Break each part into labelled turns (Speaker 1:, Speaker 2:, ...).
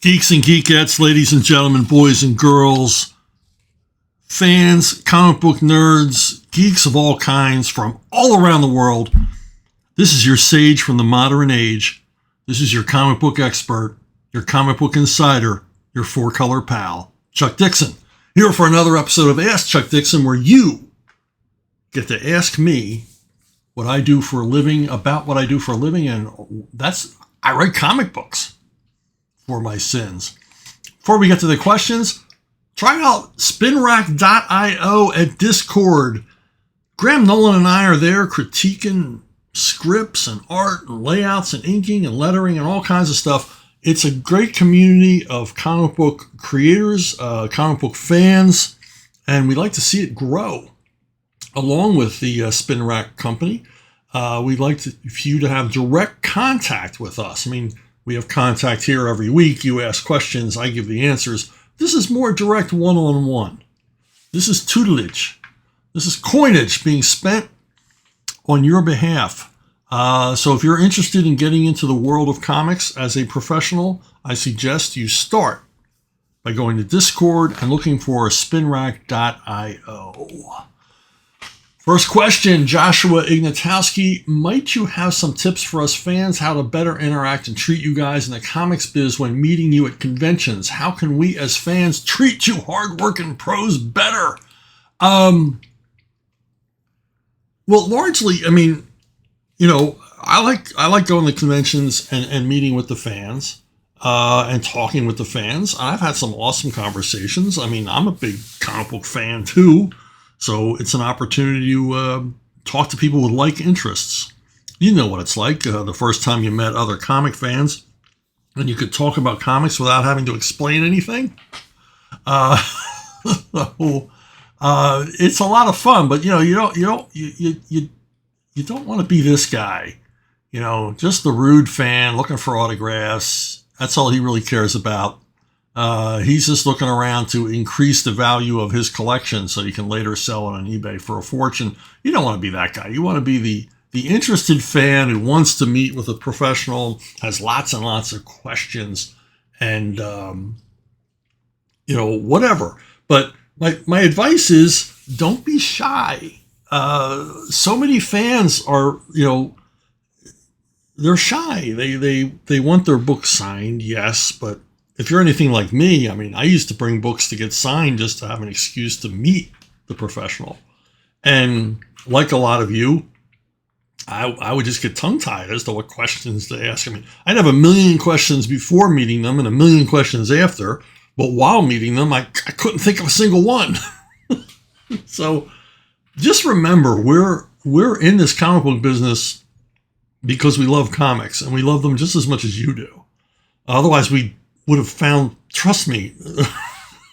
Speaker 1: Geeks and geekettes, ladies and gentlemen, boys and girls, fans, comic book nerds, geeks of all kinds from all around the world. This is your sage from the modern age. This is your comic book expert, your comic book insider, your four-color pal, Chuck Dixon. Here for another episode of Ask Chuck Dixon, where you get to ask me what I do for a living, about what I do for a living, and I write comic books for my sins. Before we get to the questions, try out spinrack.io at Discord. Graham Nolan and I are there critiquing scripts and art and layouts and inking and lettering and all kinds of stuff. It's a great community of comic book creators, comic book fans, and we like to see it grow. Along with the Spin Rack company, we'd like for you to have direct contact with us. I mean, we have contact here every week. You ask questions, I give the answers. This is more direct one-on-one. This is tutelage. This is coinage being spent on your behalf. So if you're interested in getting into the world of comics as a professional, I suggest you start by going to Discord and looking for spinrack.io. First question, Joshua Ignatowski. Might you have some tips for us fans how to better interact and treat you guys in the comics biz when meeting you at conventions? How can we as fans treat you hardworking pros better? Well, largely, I mean, you know, I like going to conventions and meeting with the fans and talking with the fans. I've had some awesome conversations. I mean, I'm a big comic book fan too. So it's an opportunity to talk to people with like interests. You know what it's like the first time you met other comic fans and you could talk about comics without having to explain anything. It's a lot of fun, but you don't want to be this guy, just the rude fan looking for autographs. That's all he really cares about. He's just looking around to increase the value of his collection so he can later sell it on eBay for a fortune. You don't want to be that guy. You want to be the interested fan who wants to meet with a professional, has lots and lots of questions, and whatever. But my advice is don't be shy. So many fans are, they're shy. They want their book signed, yes, but if you're anything like me, I mean, I used to bring books to get signed just to have an excuse to meet the professional. And like a lot of you, I would just get tongue-tied as to what questions to ask. I mean, I'd have a million questions before meeting them and a million questions after, but while meeting them, I couldn't think of a single one. So just remember, we're in this comic book business because we love comics, and we love them just as much as you do. Otherwise, we would have found, trust me,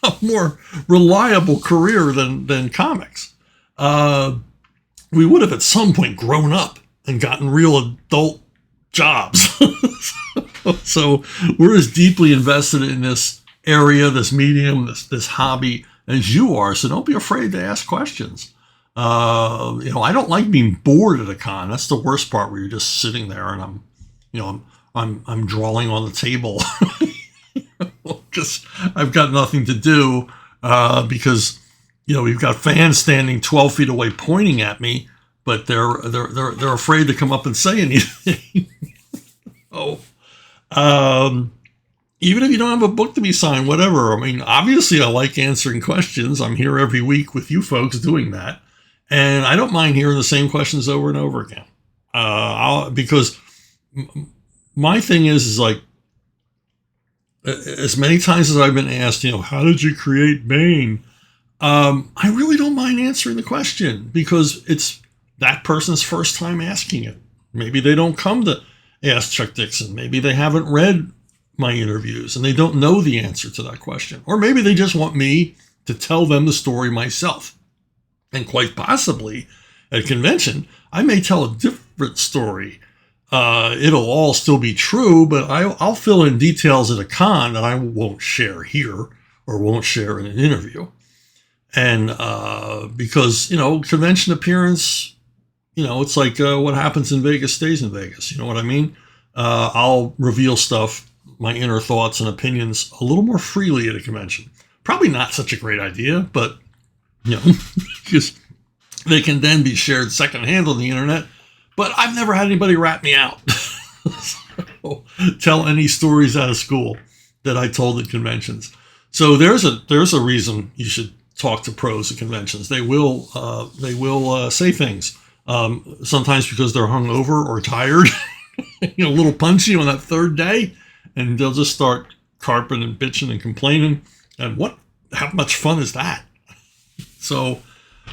Speaker 1: a more reliable career than comics. We would have at some point grown up and gotten real adult jobs. So we're as deeply invested in this area, this medium, this hobby as you are. So don't be afraid to ask questions. I don't like being bored at a con. That's the worst part, where you're just sitting there and I'm drawing on the table. Just I've got nothing to do because we've got fans standing 12 feet away pointing at me, but they're afraid to come up and say anything. Even if you don't have a book to be signed, whatever. I mean, obviously I like answering questions. I'm here every week with you folks doing that, and I don't mind hearing the same questions over and over again. Because my thing is like, as many times as I've been asked, how did you create Bane? I really don't mind answering the question because it's that person's first time asking it. Maybe they don't come to Ask Chuck Dixon. Maybe they haven't read my interviews and they don't know the answer to that question. Or maybe they just want me to tell them the story myself. And quite possibly at a convention, I may tell a different story. It'll all still be true, but I'll fill in details at a con that I won't share here or won't share in an interview. And because, convention appearance, it's like what happens in Vegas stays in Vegas. You know what I mean? I'll reveal stuff my inner thoughts and opinions a little more freely at a convention. Probably not such a great idea, but, because they can then be shared secondhand on the internet. But I've never had anybody rat me out. So, tell any stories out of school that I told at conventions. So there's a reason you should talk to pros at conventions. They will say things. Sometimes because they're hungover or tired, a little punchy on that third day, and they'll just start carping and bitching and complaining. And how much fun is that? So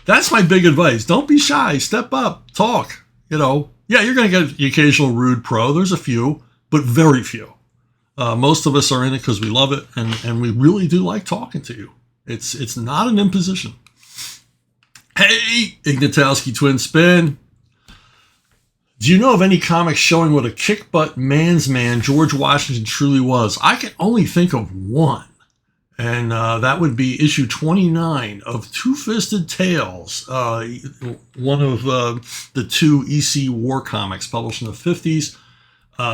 Speaker 1: that's my big advice. Don't be shy. Step up. Talk. Yeah, you're going to get the occasional rude pro. There's a few, but very few. Most of us are in it because we love it, and we really do like talking to you. It's not an imposition. Hey, Ignatowski Twin Spin. Do you know of any comics showing what a kick-butt man's man George Washington truly was? I can only think of one. And that would be issue 29 of Two-Fisted Tales, one of the two EC War comics published in the 50s.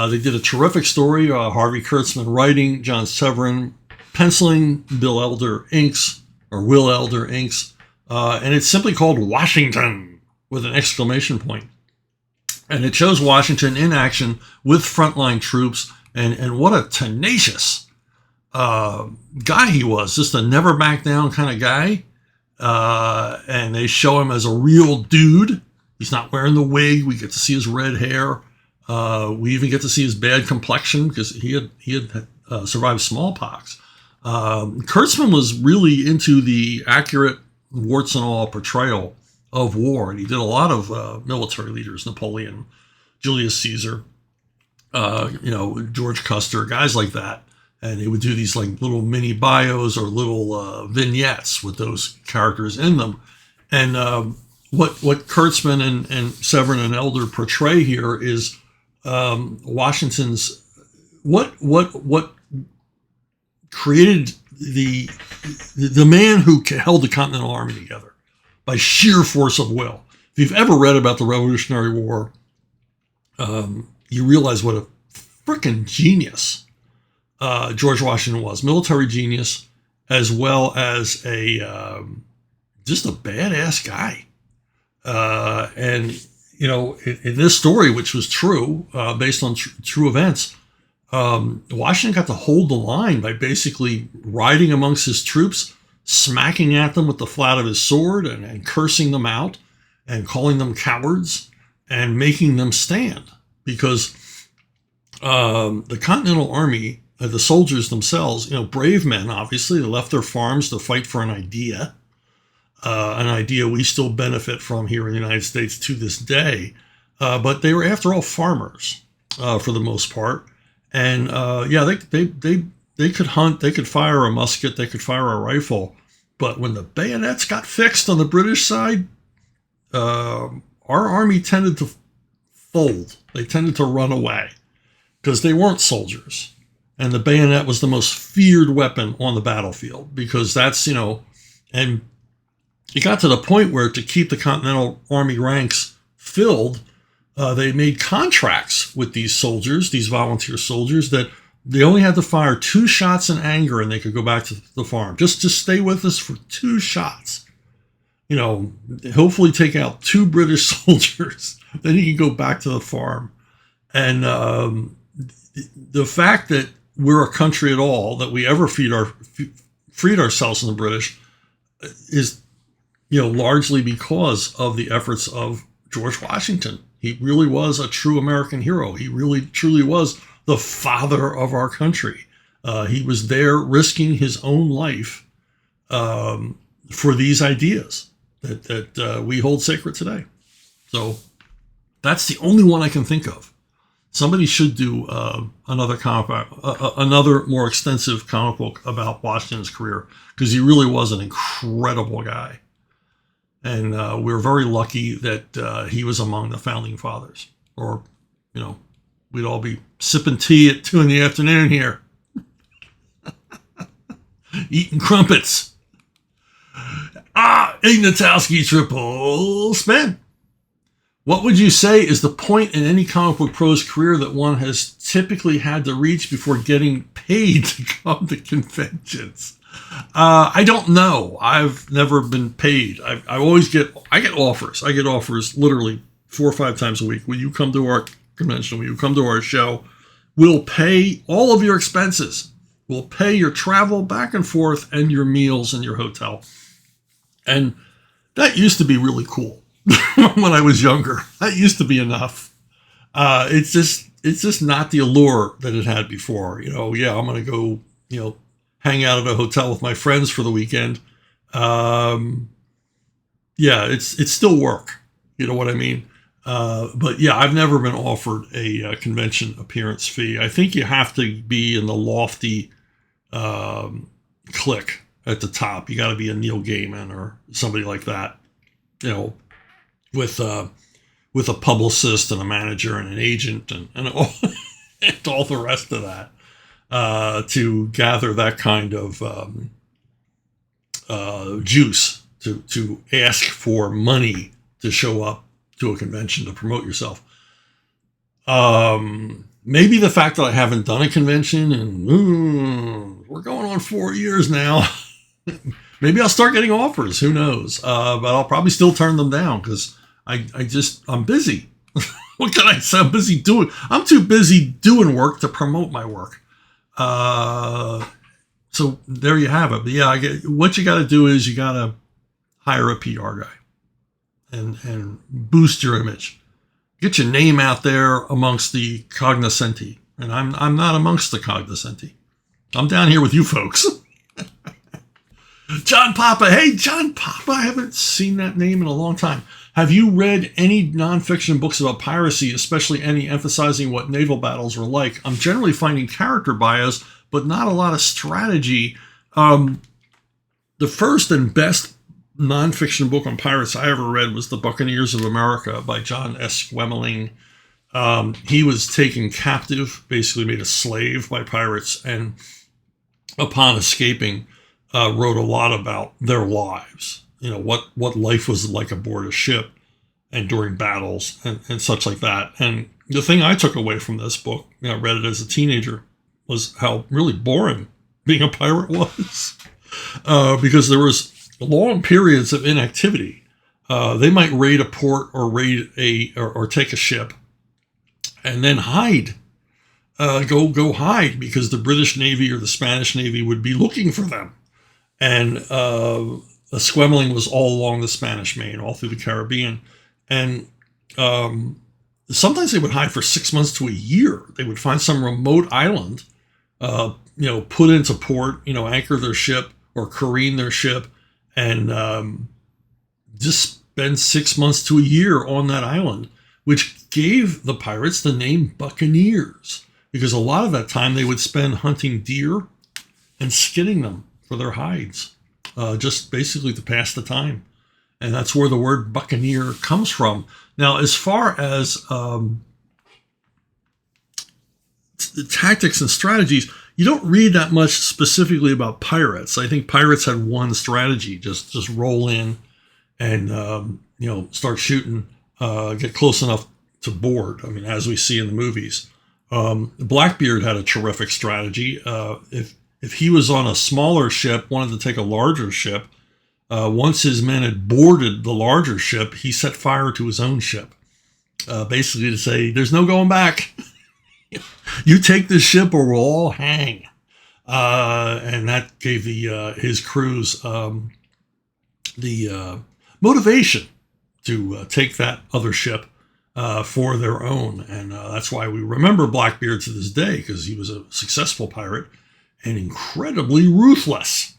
Speaker 1: They did a terrific story, Harvey Kurtzman writing, John Severin penciling, Will Elder inks, and it's simply called Washington with an exclamation point. And it shows Washington in action with frontline troops, and what a tenacious guy he was, just a never back down kind of guy. And they show him as a real dude. He's not wearing the wig. We get to see his red hair. We even get to see his bad complexion because he had survived smallpox. Kurtzman was really into the accurate warts and all portrayal of war, and he did a lot of military leaders, Napoleon, Julius Caesar, George Custer, guys like that. And he would do these like little mini bios or little vignettes with those characters in them. And what Kurtzman and Severin and Elder portray here is Washington's what created the man who held the Continental Army together by sheer force of will. If you've ever read about the Revolutionary War, you realize what a frickin' genius George Washington was. Military genius, as well as just a badass guy. And in this story, which was true, based on true events, Washington got to hold the line by basically riding amongst his troops, smacking at them with the flat of his sword and cursing them out and calling them cowards and making them stand. Because the Continental Army, the soldiers themselves, brave men, obviously, they left their farms to fight for an idea we still benefit from here in the United States to this day. But they were, after all, farmers for the most part. And they could hunt, they could fire a musket, they could fire a rifle. But when the bayonets got fixed on the British side, our army tended to fold. They tended to run away because they weren't soldiers. And the bayonet was the most feared weapon on the battlefield because that's, and it got to the point where to keep the Continental Army ranks filled, they made contracts with these soldiers, these volunteer soldiers, that they only had to fire 2 shots in anger and they could go back to the farm. Just stay with us for 2 shots. Hopefully take out 2 British soldiers. Then you can go back to the farm. And the fact that we're a country at all, that we ever freed ourselves from the British, is largely because of the efforts of George Washington. He really was a true American hero. He really, truly was the father of our country. He was there risking his own life for these ideas that we hold sacred today. So that's the only one I can think of. Somebody should do another more extensive comic book about Washington's career, because he really was an incredible guy. And we're very lucky that he was among the founding fathers. Or, we'd all be sipping tea at 2 PM here. Eating crumpets. Ignatowski Triple Spin. What would you say is the point in any comic book pro's career that one has typically had to reach before getting paid to come to conventions? I don't know. I've never been paid. I get offers. I get offers literally 4 or 5 times a week. Will you come to our convention? Will you come to our show? We'll pay all of your expenses. We'll pay your travel back and forth and your meals and your hotel. And that used to be really cool. When I was younger, that used to be enough. It's just not the allure that it had before. Yeah, I'm going to go, hang out at a hotel with my friends for the weekend. Yeah, it's still work. You know what I mean? But yeah, I've never been offered a convention appearance fee. I think you have to be in the lofty clique at the top. You got to be a Neil Gaiman or somebody like that. With a publicist and a manager and an agent and all, and all the rest of that to gather that kind of juice to ask for money to show up to a convention to promote yourself. Maybe the fact that I haven't done a convention and we're going on 4 years now. Maybe I'll start getting offers. Who knows? But I'll probably still turn them down because I'm busy. What can I say? I'm too busy doing work to promote my work. So there you have it. But yeah, what you got to do is you got to hire a PR guy and boost your image. Get your name out there amongst the cognoscenti. And I'm not amongst the cognoscenti. I'm down here with you folks. John Papa. Hey, John Papa. I haven't seen that name in a long time. Have you read any nonfiction books about piracy, especially any emphasizing what naval battles were like? I'm generally finding character bias, but not a lot of strategy. The first and best nonfiction book on pirates I ever read was The Buccaneers of America by John S. Schwemeling. He was taken captive, basically made a slave by pirates, and upon escaping, wrote a lot about their lives. What life was like aboard a ship and during battles and such like that. And the thing I took away from this book, I read it as a teenager, was how really boring being a pirate was. Because there was long periods of inactivity. They might raid a port or or take a ship and then hide. Go hide because the British Navy or the Spanish Navy would be looking for them. And Schwemeling was all along the Spanish Main, all through the Caribbean. And sometimes they would hide for 6 months to a year. They would find some remote island, put into port, anchor their ship or careen their ship, and just spend 6 months to a year on that island, which gave the pirates the name Buccaneers, because a lot of that time they would spend hunting deer and skinning them for their hides, just basically to pass the time. And that's where the word buccaneer comes from. Now, as far as the tactics and strategies, you don't read that much specifically about pirates. I think pirates had one strategy: just roll in and start shooting, get close enough to board. I mean, as we see in the movies. Blackbeard had a terrific strategy. If he was on a smaller ship, wanted to take a larger ship, once his men had boarded the larger ship, he set fire to his own ship, basically to say, "There's no going back. You take this ship or we'll all hang." And that gave his crews the motivation to take that other ship for their own. And that's why we remember Blackbeard to this day, because he was a successful pirate and incredibly ruthless.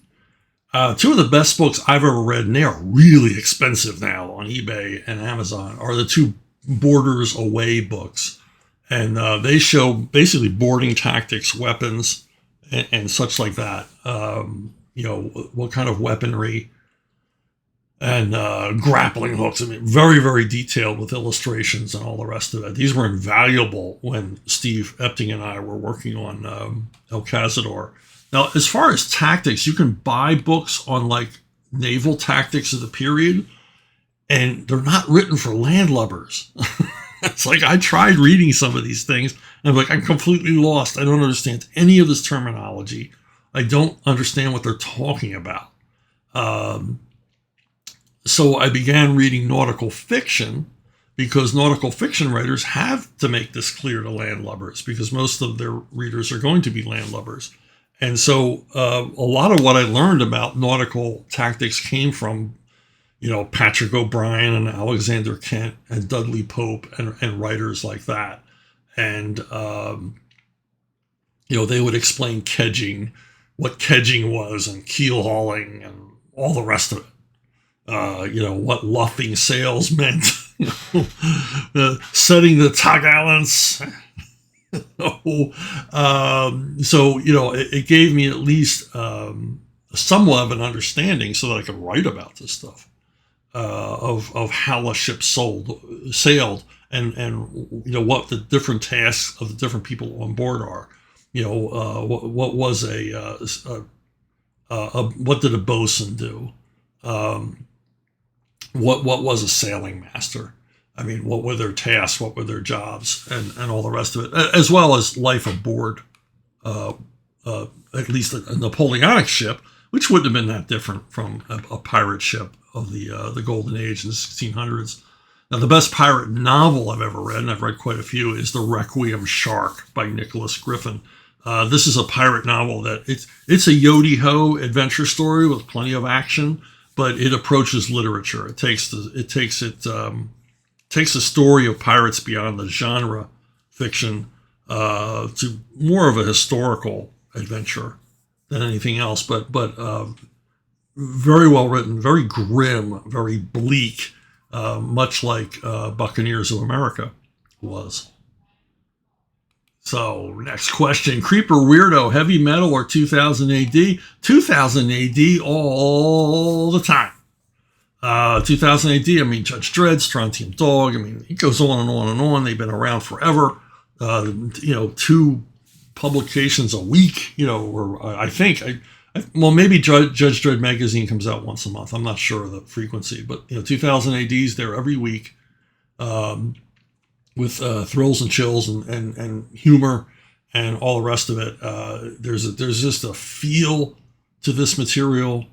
Speaker 1: Two of the best books I've ever read, and they are really expensive now on eBay and Amazon, are the two Borders Away books. And they show basically boarding tactics, weapons, and such like that. What kind of weaponry and grappling hooks. I mean, very, very detailed with illustrations and all the rest of it. These were invaluable when Steve Epting and I were working on El Cazador. Now, as far as tactics, you can buy books on like naval tactics of the period. and they're not written for landlubbers. It's like I tried reading some of these things, and I'm like, I'm completely lost. I don't understand any of this terminology. I don't understand what they're talking about. So I began reading nautical fiction, because nautical fiction writers have to make this clear to landlubbers, because most of their readers are going to be landlubbers. And so a lot of what I learned about nautical tactics came from, Patrick O'Brien and Alexander Kent and Dudley Pope and writers like that. And, they would explain kedging, what kedging was, and keel hauling and all the rest of it. What luffing sails meant, setting the topgallants. It gave me at least somewhat of an understanding so that I could write about this stuff, of how a ship sailed, and what the different tasks of the different people on board are. What was what did a bosun do? What was a sailing master? I mean, what were their tasks? What were their jobs? And all the rest of it, as well as life aboard, at least a Napoleonic ship, which wouldn't have been that different from a pirate ship of the Golden Age in the 1600s. Now, the best pirate novel I've ever read, and I've read quite a few, is The Requiem Shark by Nicholas Griffin. This is a pirate novel that it's a yodi-ho adventure story with plenty of action, but it approaches literature. It takes the story of pirates beyond the genre fiction to more of a historical adventure than anything else. But very well written, very grim, very bleak, much like Buccaneers of America was. So, next question. Creeper Weirdo, heavy metal or 2000 AD? 2000 AD all the time. 2000 AD, I mean, Judge Dredd, Strontium Dog, I mean, it goes on and on and on. They've been around forever. 2 publications a week, or I think, maybe Judge Dredd magazine comes out once a month. I'm not sure of the frequency, but, 2000 AD's there every week. With thrills and chills and humor and all the rest of it. There's just a feel to this material.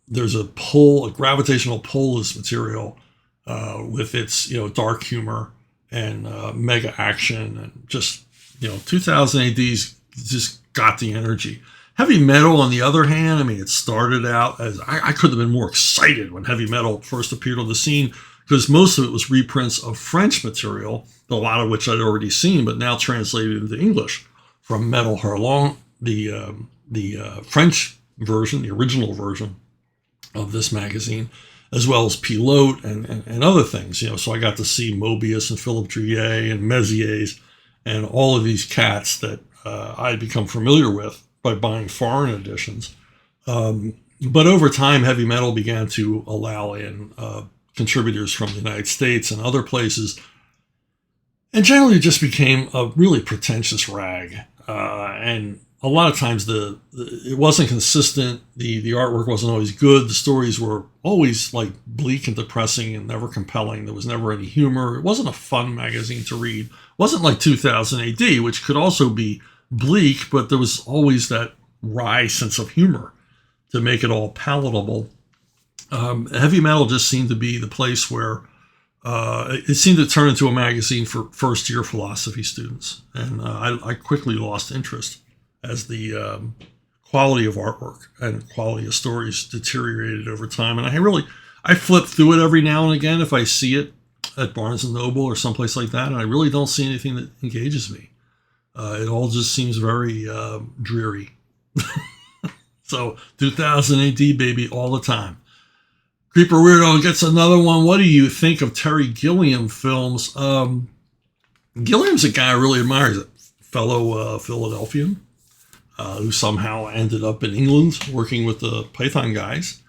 Speaker 1: There's a gravitational pull to this material with its dark humor and mega action, and just 2000 AD's just got the energy. Heavy metal, on the other hand, I mean, it started out as I could have been more excited when heavy metal first appeared on the scene, because most of it was reprints of French material, a lot of which I'd already seen, but now translated into English from Metal Hurlant, the French version, the original version of this magazine, as well as Pilote and other things. So I got to see Mobius and Philippe Drouillet and Mézières and all of these cats that I'd become familiar with by buying foreign editions. But over time, heavy metal began to allow in contributors from the United States and other places, and generally just became a really pretentious rag. And a lot of times it wasn't consistent. The artwork wasn't always good. The stories were always like bleak and depressing and never compelling. There was never any humor. It wasn't a fun magazine to read. It wasn't like 2000 AD, which could also be bleak, but there was always that wry sense of humor to make it all palatable. Heavy metal just seemed to be the place where it seemed to turn into a magazine for first-year philosophy students. And I quickly lost interest as the quality of artwork and quality of stories deteriorated over time. And I flip through it every now and again if I see it at Barnes & Noble or someplace like that, and I really don't see anything that engages me. It all just seems very dreary. So 2000 AD, baby, all the time. Creeper Weirdo gets another one. What do you think of Terry Gilliam films? Gilliam's a guy I really admire. He's a fellow Philadelphian who somehow ended up in England working with the Python guys.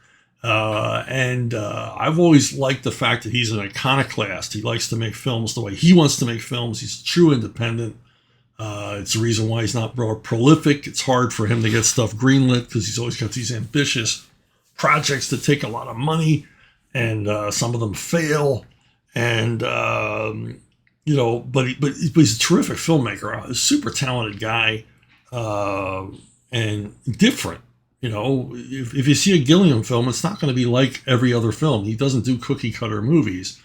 Speaker 1: And I've always liked the fact that he's an iconoclast. He likes to make films the way he wants to make films. He's a true independent. It's the reason why he's not more prolific. It's hard for him to get stuff greenlit because he's always got these ambitious projects that take a lot of money, and some of them fail. And but he's a terrific filmmaker, a super talented guy, and different. If you see a Gilliam film, it's not going to be like every other film. He doesn't do cookie cutter movies.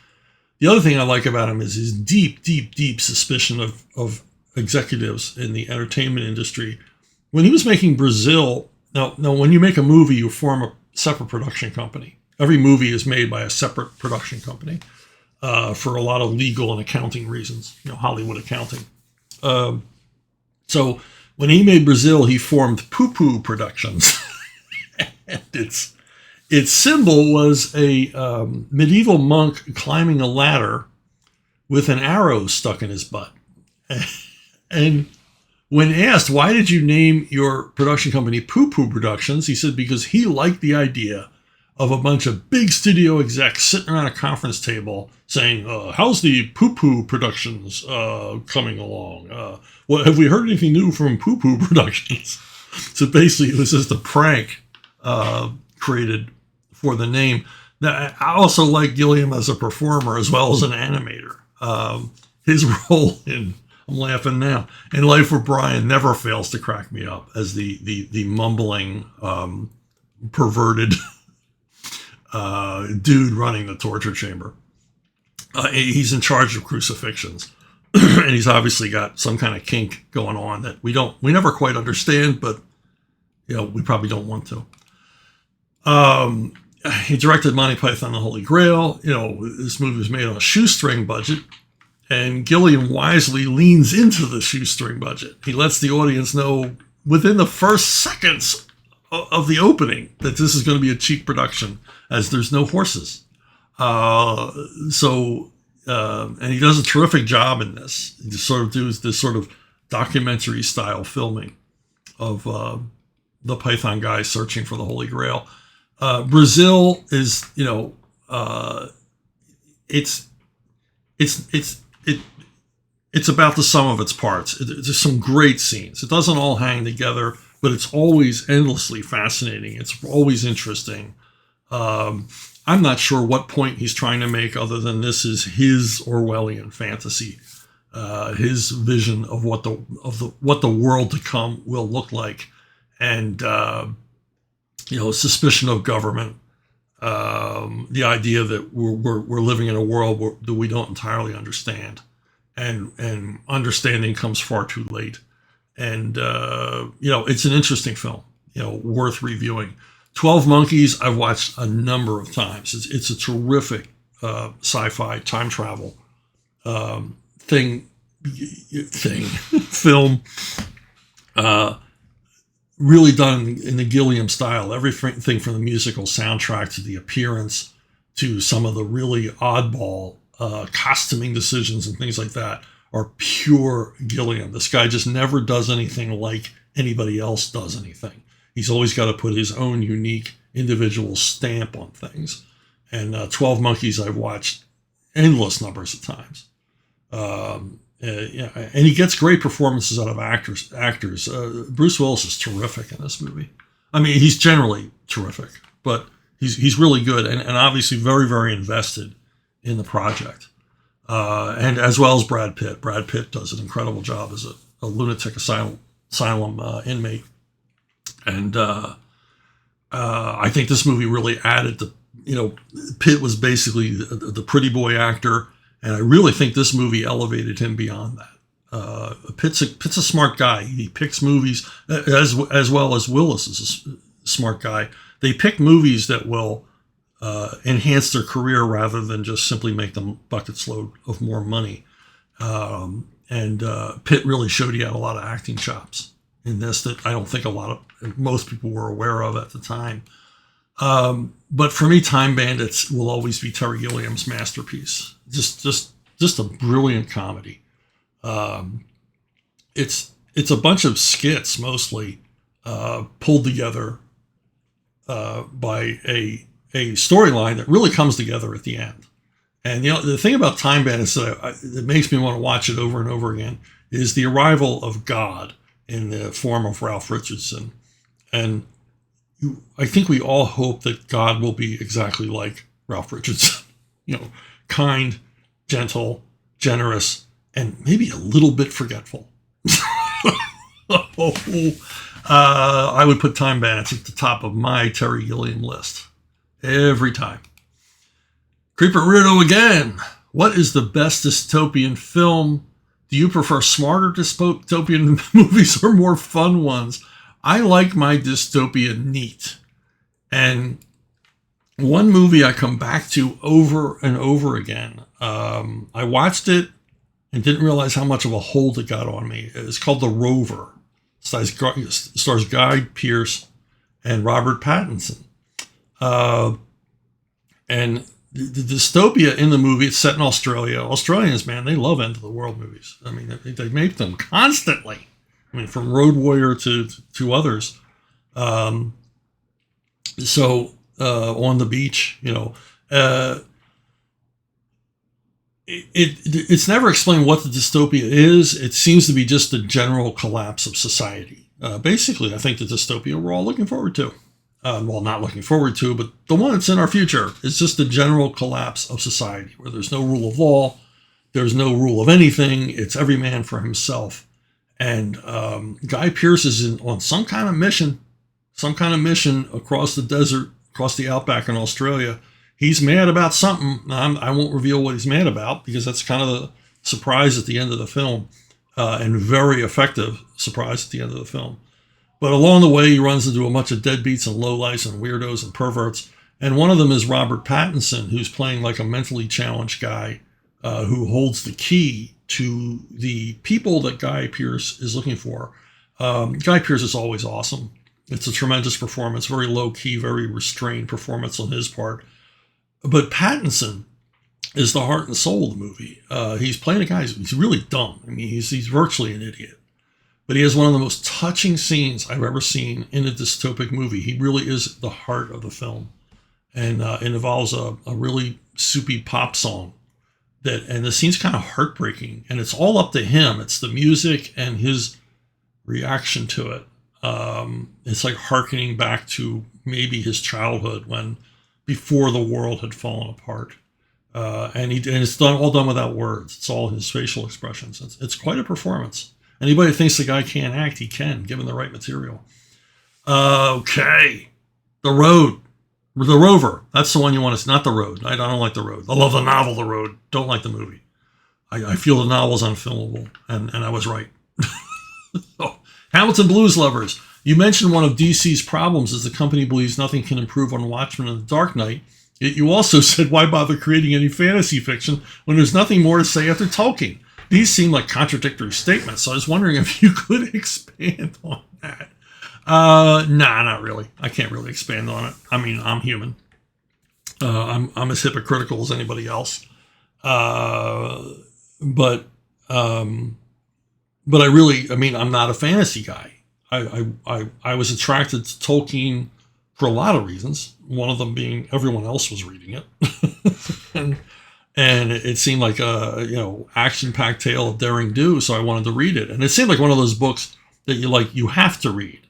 Speaker 1: The other thing I like about him is his deep, deep, deep suspicion of executives in the entertainment industry. When he was making Brazil, now when you make a movie, you form a separate production company. Every movie is made by a separate production company for a lot of legal and accounting reasons, Hollywood accounting. So when he made Brazil, he formed Poo Poo Productions. And its symbol was a medieval monk climbing a ladder with an arrow stuck in his butt. And when asked, why did you name your production company Poo Poo Productions? He said, because he liked the idea of a bunch of big studio execs sitting around a conference table saying, how's the Poo Poo Productions coming along? Have we heard anything new from Poo Poo Productions? So basically, it was just a prank created for the name. Now, I also like Gilliam as a performer as well as an animator. His role in, I'm laughing now, in Life with Brian never fails to crack me up as the mumbling, perverted dude running the torture chamber. He's in charge of crucifixions. And he's obviously got some kind of kink going on that we never quite understand, but we probably don't want to. He directed Monty Python and the Holy Grail. This movie was made on a shoestring budget, and Gilliam wisely leans into the shoestring budget. He lets the audience know within the first seconds of the opening that this is going to be a cheap production, as there's no horses. And he does a terrific job in this. He just sort of does this sort of documentary style filming of the Python guy searching for the Holy Grail. Brazil is, it's about the sum of its parts. There's some great scenes. It doesn't all hang together, but it's always endlessly fascinating. It's always interesting. I'm not sure what point he's trying to make other than this is his Orwellian fantasy, his vision of what the world to come will look like, and suspicion of government, the idea that we're living in a world that we don't entirely understand, and understanding comes far too late, and it's an interesting film, worth reviewing. 12 Monkeys, I've watched a number of times. It's a terrific sci-fi time travel film, really done in the Gilliam style. Everything from the musical soundtrack to the appearance to some of the really oddball costuming decisions and things like that are pure Gilliam. This guy just never does anything like anybody else does anything. He's always got to put his own unique individual stamp on things. And 12 Monkeys I've watched endless numbers of times. And he gets great performances out of actors. Bruce Willis is terrific in this movie. I mean, he's generally terrific, but he's really good and obviously very, very invested in the project. And as well as Brad Pitt. Brad Pitt does an incredible job as a lunatic asylum inmate. And I think this movie really added to, Pitt was basically the pretty boy actor, and I really think this movie elevated him beyond that. Pitt's a smart guy. He picks movies, as well as Willis is a smart guy. They pick movies that will enhance their career rather than just simply make them buckets load of more money. And Pitt really showed he had a lot of acting chops in this that I don't think most people were aware of at the time. But for me, Time Bandits will always be Terry Gilliam's masterpiece. Just a brilliant comedy. It's a bunch of skits mostly pulled together by a storyline that really comes together at the end. And the thing about Time Bandits that makes me want to watch it over and over again is the arrival of God in the form of Ralph Richardson. And I think we all hope that God will be exactly like Ralph Richardson. Kind, gentle, generous, and maybe a little bit forgetful. I would put Time Bandits at the top of my Terry Gilliam list every time. Creeper Weirdo again. What is the best dystopian film? Do you prefer smarter dystopian movies or more fun ones? I like my dystopia neat. And one movie I come back to over and over again. I watched it and didn't realize how much of a hold it got on me. It's called The Rover. It stars Guy Pearce and Robert Pattinson. And the dystopia in the movie, it's set in Australia. Australians, man, they love end of the world movies. I mean, they make them constantly. I mean, from Road Warrior to others. So on the beach, it's never explained what the dystopia is. It seems to be just the general collapse of society. Basically, I think the dystopia we're all looking forward to. Well, not looking forward to, but the one that's in our future is just the general collapse of society where there's no rule of law, there's no rule of anything. It's every man for himself. And Guy Pearce is on some kind of mission across the desert, across the outback in Australia. He's mad about something. I won't reveal what he's mad about because that's kind of the surprise at the end of the film, and very effective surprise at the end of the film. But along the way, he runs into a bunch of deadbeats and lowlifes and weirdos and perverts. And one of them is Robert Pattinson, who's playing like a mentally challenged guy who holds the key to the people that Guy Pearce is looking for. Guy Pearce is always awesome. It's a tremendous performance, very low-key, very restrained performance on his part. But Pattinson is the heart and soul of the movie. He's playing a guy who's really dumb. I mean, he's virtually an idiot. But he has one of the most touching scenes I've ever seen in a dystopic movie. He really is the heart of the film. And it involves a really soupy pop song. And the scene's kind of heartbreaking. And it's all up to him. It's the music and his reaction to it. It's like hearkening back to maybe his childhood before the world had fallen apart. And it's all done without words. It's all his facial expressions. It's quite a performance. Anybody who thinks the guy can't act, he can, given the right material. Okay. The Rover. That's the one you want to see. Not The Road. I don't like The Road. I love the novel, The Road. Don't like the movie. I feel the novel's unfilmable, and I was right. So, Hamilton Blues Lovers. You mentioned one of DC's problems is the company believes nothing can improve on Watchmen and The Dark Knight. Yet you also said, why bother creating any fantasy fiction when there's nothing more to say after Tolkien? These seem like contradictory statements, so I was wondering if you could expand on that. Nah, not really. I can't really expand on it. I mean, I'm human. I'm as hypocritical as anybody else. But I'm not a fantasy guy. I was attracted to Tolkien for a lot of reasons. One of them being everyone else was reading it. And it seemed like a action-packed tale of daring do, so I wanted to read it. And it seemed like one of those books that you have to read.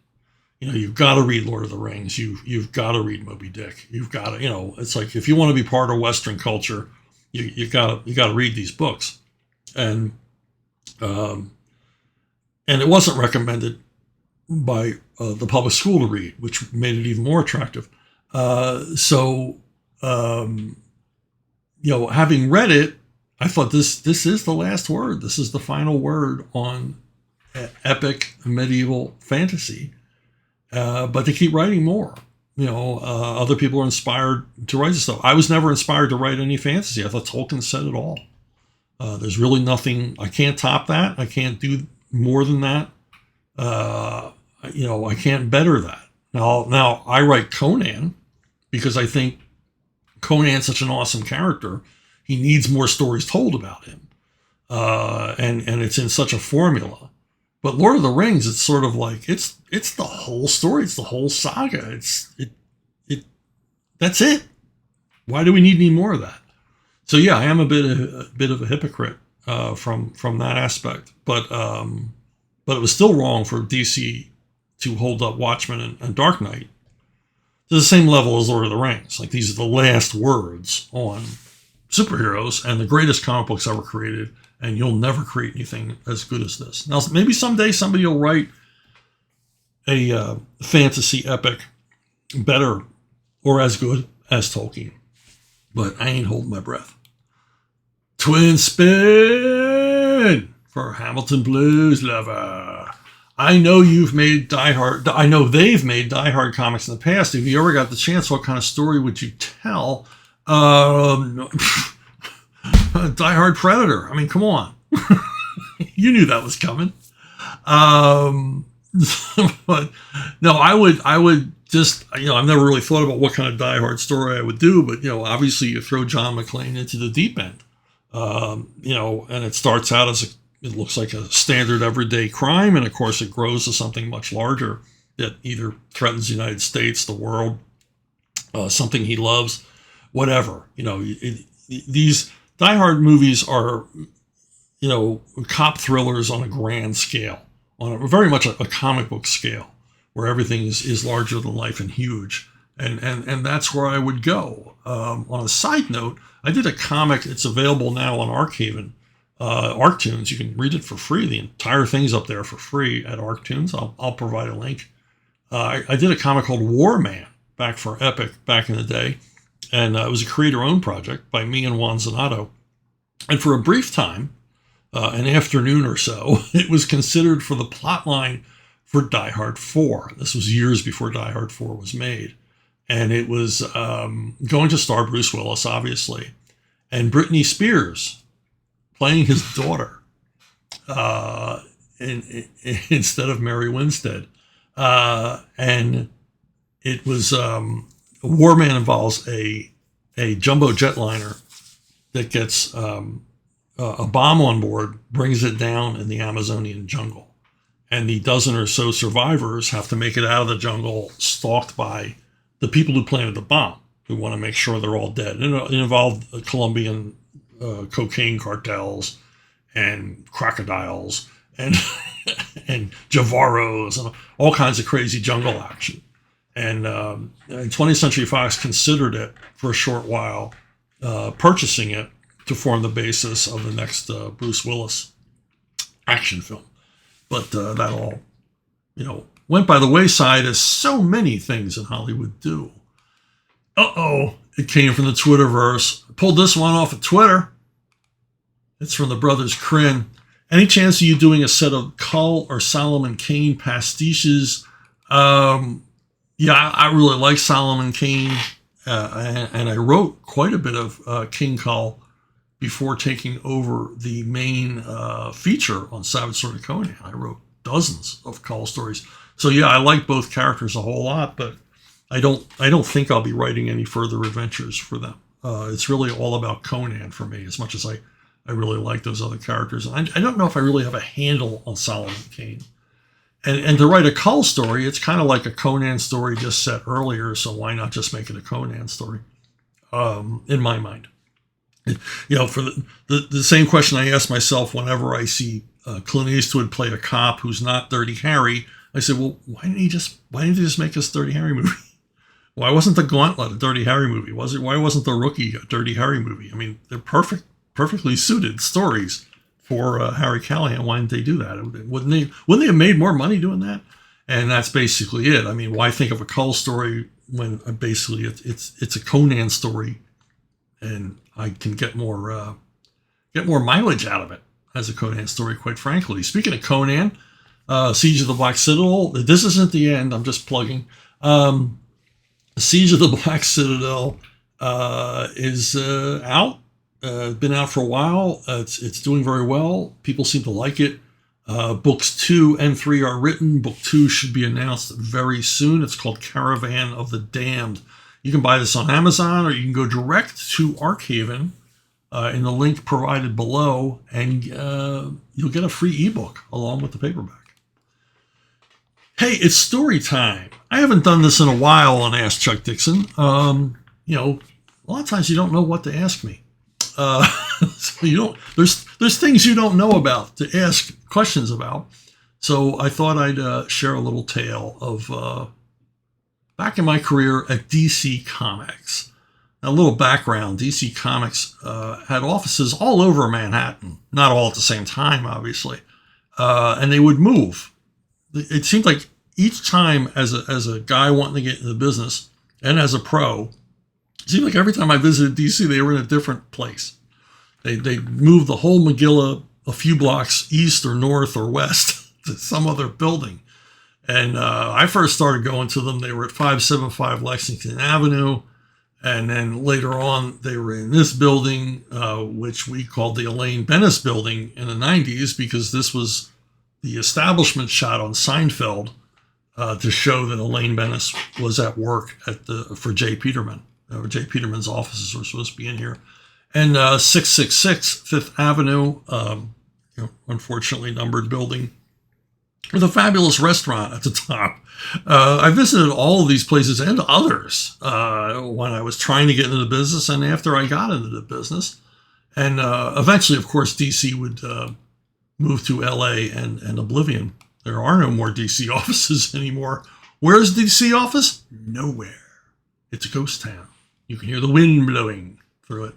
Speaker 1: You've got to read Lord of the Rings. You've got to read Moby Dick. You've got to, it's like if you want to be part of Western culture, you got to read these books. And it wasn't recommended by the public school to read, which made it even more attractive. Having read it, I thought this is the last word. This is the final word on epic medieval fantasy. But they keep writing more. Other people are inspired to write this stuff. I was never inspired to write any fantasy. I thought Tolkien said it all. There's really nothing. I can't top that. I can't do more than that. I can't better that. Now I write Conan because I think Conan's such an awesome character. He needs more stories told about him. And it's in such a formula. But Lord of the Rings, it's sort of like it's the whole story. It's the whole saga. That's it. Why do we need any more of that? So yeah, I am a bit of a hypocrite from that aspect. But it was still wrong for DC to hold up Watchmen and Dark Knight. to the same level as Lord of the Rings. Like, these are the last words on superheroes and the greatest comic books ever created, and you'll never create anything as good as this. Now, maybe someday somebody will write a fantasy epic better or as good as Tolkien, but I ain't holding my breath. Twin spin for Hamilton Blues Lover. I know they've made Die Hard comics in the past. If you ever got the chance, what kind of story would you tell? Die Hard Predator. I mean, come on. You knew that was coming. But no, I would just, I've never really thought about what kind of Die Hard story I would do, but, obviously you throw John McClane into the deep end, and it starts out it looks like a standard everyday crime. And of course it grows to something much larger that either threatens the United States, the world, something he loves, whatever. These Die Hard movies are, cop thrillers on a grand scale, on very much a comic book scale, where everything is larger than life and huge. And that's where I would go. On a side note, I did a comic. It's available now on Archaven, Arctoons. You can read it for free. The entire thing's up there for free at Arctoons. I'll provide a link. I did a comic called War Man back for Epic back in the day. And it was a creator-owned project by me and Juan Zanato. And for a brief time, an afternoon or so, it was considered for the plot line for Die Hard 4. This was years before Die Hard 4 was made. And it was going to star Bruce Willis, obviously, and Britney Spears playing his daughter instead of Mary Winstead. And it was War Man involves a jumbo jetliner that gets a bomb on board, brings it down in the Amazonian jungle. And the dozen or so survivors have to make it out of the jungle, stalked by the people who planted the bomb, who want to make sure they're all dead. It involved Colombian cocaine cartels and crocodiles and and Javaros and all kinds of crazy jungle action. And 20th Century Fox considered it for a short while, purchasing it to form the basis of the next Bruce Willis action film. But that all, went by the wayside, as so many things in Hollywood do. It came from the Twitterverse. I pulled this one off of Twitter. It's from the brothers Crin. Any chance of you doing a set of Cull or Solomon Kane pastiches? Yeah, I really like Solomon Kane, and I wrote quite a bit of King Cull before taking over the main feature on Savage Sword of Conan. I wrote dozens of Cull stories. So yeah, I like both characters a whole lot, but I don't think I'll be writing any further adventures for them. It's really all about Conan for me, as much as I really like those other characters. And I don't know if I really have a handle on Solomon Kane. And to write a Cull story, it's kind of like a Conan story just set earlier, so why not just make it a Conan story, in my mind. For the same question I ask myself whenever I see Clint Eastwood play a cop who's not Dirty Harry, I say, well, why didn't he just make this Dirty Harry movie? Why wasn't The Gauntlet a Dirty Harry movie? Why wasn't The Rookie a Dirty Harry movie? I mean, they're perfectly suited stories for Harry Callahan. Why didn't they do that? Wouldn't they have made more money doing that? And that's basically it. I mean, why think of a Cull story when basically it's a Conan story, and I can get more mileage out of it as a Conan story, quite frankly. Speaking of Conan, Siege of the Black Citadel. This isn't the end. I'm just plugging. Siege of the Black Citadel is out. Been out for a while. It's doing very well. People seem to like it. Books 2 and 3 are written. Book 2 should be announced very soon. It's called Caravan of the Damned. You can buy this on Amazon, or you can go direct to Archaven in the link provided below, and you'll get a free ebook along with the paperback. Hey, it's story time. I haven't done this in a while on Ask Chuck Dixon. A lot of times you don't know what to ask me. So there's things you don't know about to ask questions about. So I thought I'd share a little tale of back in my career at DC Comics. Now, a little background, DC Comics had offices all over Manhattan, not all at the same time, obviously, and they would move. It seemed like each time as a guy wanting to get into the business and as a pro, it seemed like every time I visited DC, they were in a different place. They moved the whole Megillah a few blocks east or north or west to some other building. And I first started going to them. They were at 575 Lexington Avenue. And then later on, they were in this building, which we called the Elaine Bennis building in the 90s, because this was the establishment shot on Seinfeld to show that Elaine Bennis was at work for Jay Peterman. Jay Peterman's offices were supposed to be in here. And 666 Fifth Avenue, unfortunately numbered building, with a fabulous restaurant at the top. I visited all of these places and others when I was trying to get into the business and after I got into the business. And eventually, of course, DC would move to LA and oblivion. There are no more DC offices anymore. Where's the DC office? Nowhere. It's a ghost town. You can hear the wind blowing through it.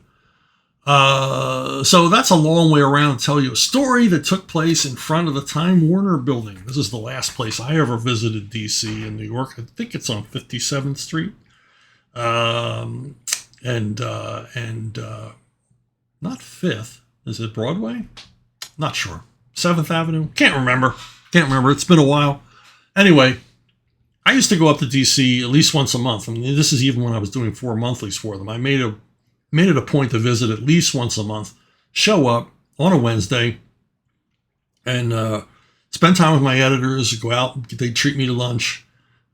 Speaker 1: So that's a long way around to tell you a story that took place in front of the Time Warner building. This is the last place I ever visited DC in New York. I think it's on 57th Street. And not 5th. Is it Broadway? Not sure. 7th Avenue? Can't remember. It's been a while. Anyway, I used to go up to DC at least once a month. I mean, this is even when I was doing 4 monthlies for them. I made it a point to visit at least once a month, show up on a Wednesday, and spend time with my editors, go out, they'd treat me to lunch,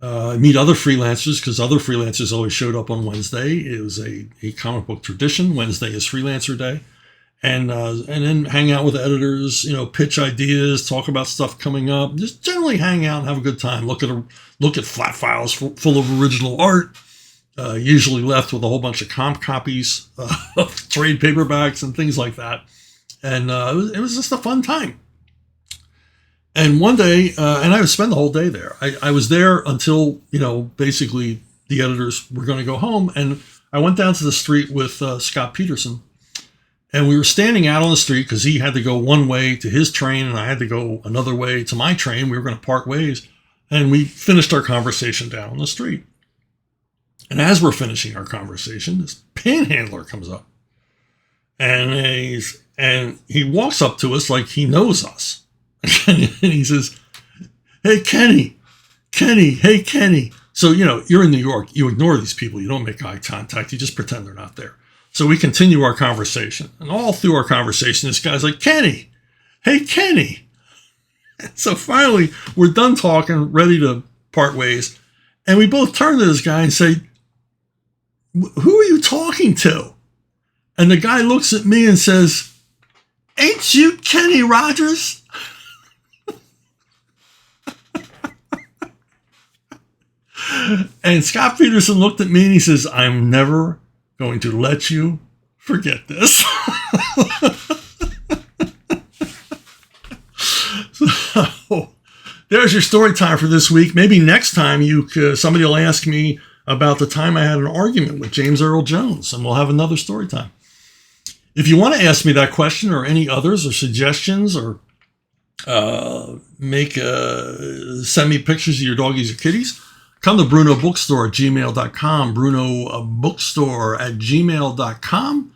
Speaker 1: meet other freelancers, because other freelancers always showed up on Wednesday. It was a comic book tradition. Wednesday is freelancer day. And then hang out with editors, pitch ideas, talk about stuff coming up, just generally hang out and have a good time. Look at flat files full of original art. Usually left with a whole bunch of comp copies of trade paperbacks and things like that. And it was just a fun time. And one day, and I would spend the whole day there. I was there until, basically the editors were going to go home. And I went down to the street with Scott Peterson. And we were standing out on the street because he had to go one way to his train and I had to go another way to my train. We were going to part ways. And we finished our conversation down on the street. And as we're finishing our conversation, this panhandler comes up. And he walks up to us like he knows us. And he says, "Hey, Kenny, hey, Kenny." So, you're in New York. You ignore these people. You don't make eye contact. You just pretend they're not there. So we continue our conversation. And all through our conversation, this guy's like, "Kenny, hey, Kenny." And so finally, we're done talking, ready to part ways. And we both turn to this guy and say, "Who are you talking to?" And the guy looks at me and says, "Ain't you Kenny Rogers?" And Scott Peterson looked at me and he says, "I'm never going to let you forget this." So there's your story time for this week. Maybe next time somebody will ask me about the time I had an argument with James Earl Jones, and we'll have another story time. If you want to ask me that question or any others or suggestions, or send me pictures of your doggies or kitties, come to brunobookstore@gmail.com, brunobookstore@gmail.com,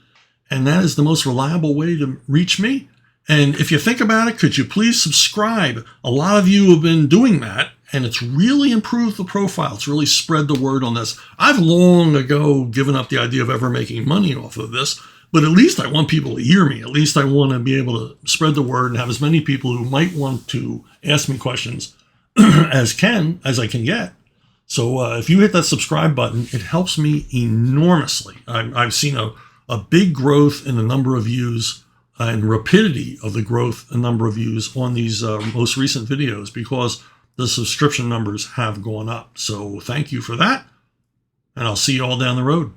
Speaker 1: and that is the most reliable way to reach me. And if you think about it, could you please subscribe? A lot of you have been doing that, and it's really improved the profile. It's really spread the word on this. I've long ago given up the idea of ever making money off of this, but at least I want people to hear me. At least I want to be able to spread the word and have as many people who might want to ask me questions as I can get. So if you hit that subscribe button, it helps me enormously. I've seen a big growth in the number of views and rapidity of the growth and number of views on these most recent videos because the subscription numbers have gone up. So thank you for that, and I'll see you all down the road.